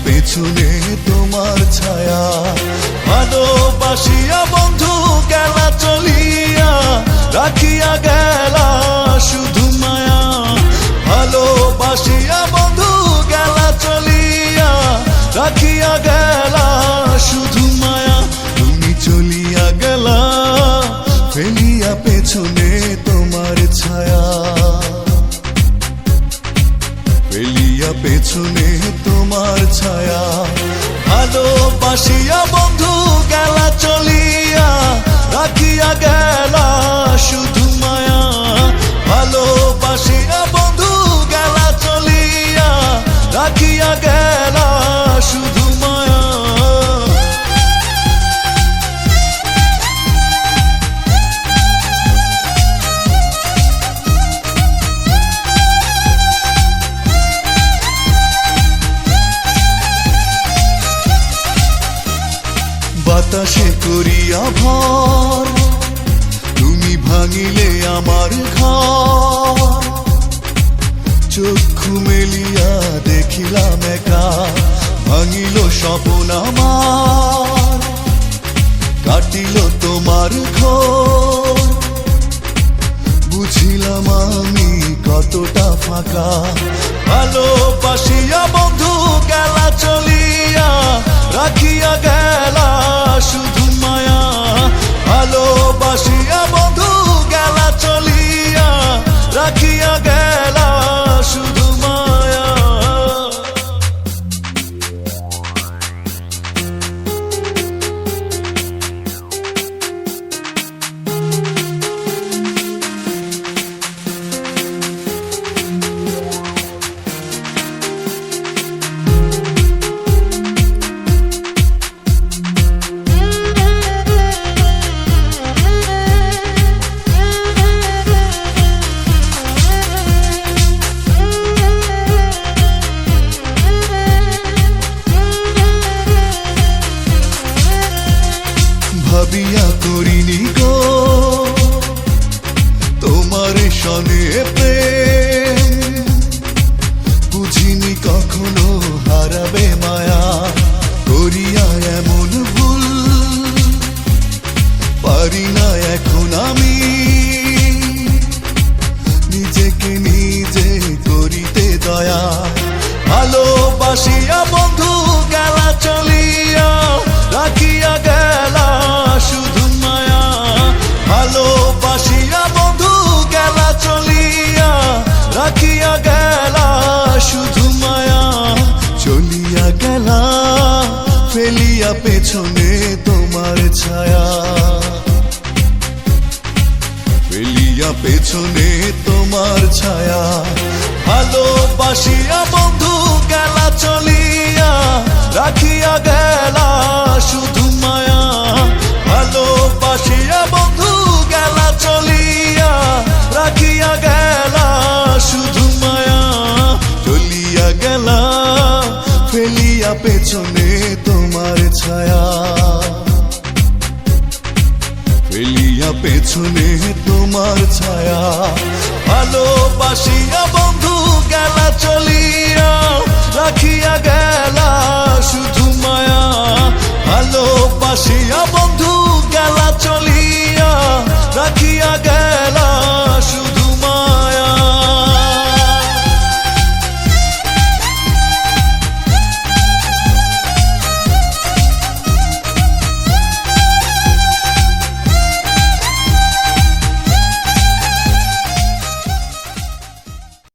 পেছনে তোমার ছায়া, ভালোবাসিয়া বন্ধু গেলা চলিয়া, রাখিয়া গেলা শুধু মায়া। ভালোবাসিয়া বন্ধু গেলা চলিয়া, রাখিয়া গেলা শুধু মায়া। তুমি চলিয়া গেলা ফেলিয়া পেছনে তোমার ছায়া, ফেলিয়া পেছনে তোমার ছায়া। ভালোবাসিয়া বন্ধু গেলা চলিয়া, রাখিয়া গেলা শুধু মায়া। ভালোবাসিয়া বন্ধু গেলা চলিয়া, রাখিয়া গেলা শুধু মায়া। বাতাসে করিয়া ভর, তুমি ভাঙিলে আমার ঘর। চক্ষু মেলিয়া দেখিলাম একা, ভাঙিল স্বপ্ন আমার। কাটিল তোমার ঘোর, বুঝিলাম আমি কতটা ফাঁকা। ভালোবাসিয়া বন্ধু গেলা চলিয়া, রাখিয়া গেলা শুধু মায়া। ভালোবাসিয়া বন্ধু গেলা চলিয়া, রাখিয়া গেলা শুধু মায়া। ভাবিয়া করিনি গো তোমার সনে প্রেম, বুঝিনি কখনো হারাবে মায়া। করিয়া এমন ভুল পারি না এখন আমি, নিজেকে নিজে করিতে দয়া। ভালোবাসিয়া বন্ধু গেলা চলিয়া, রাখিয়া গেলা শুধু মায়া। ভালোবাসিয়া বন্ধু গেলা চলিয়া, রাখিয়া গেলা শুধু মায়া। চলিয়া গেলা ফেলিয়া পেছনে তোমার ছায়া, ফেলিয়া পেছনে তোমার ছায়া। ভালোবাসিয়া বন্ধু গেলা চলিয়া, রাখিয়া গেলা শুধু মায়া। ভালোবাসিয়া বন্ধু গেলা চলিয়া, রাখিয়া গেলা শুধু মায়া। চলিয়া গেলা ফেলিয়া পেছনে তোমার ছায়া, ফেলিয়া পেছনে তোমার ছায়া। ভালোবাসিয়া বন্ধু গেলা চলিয়া,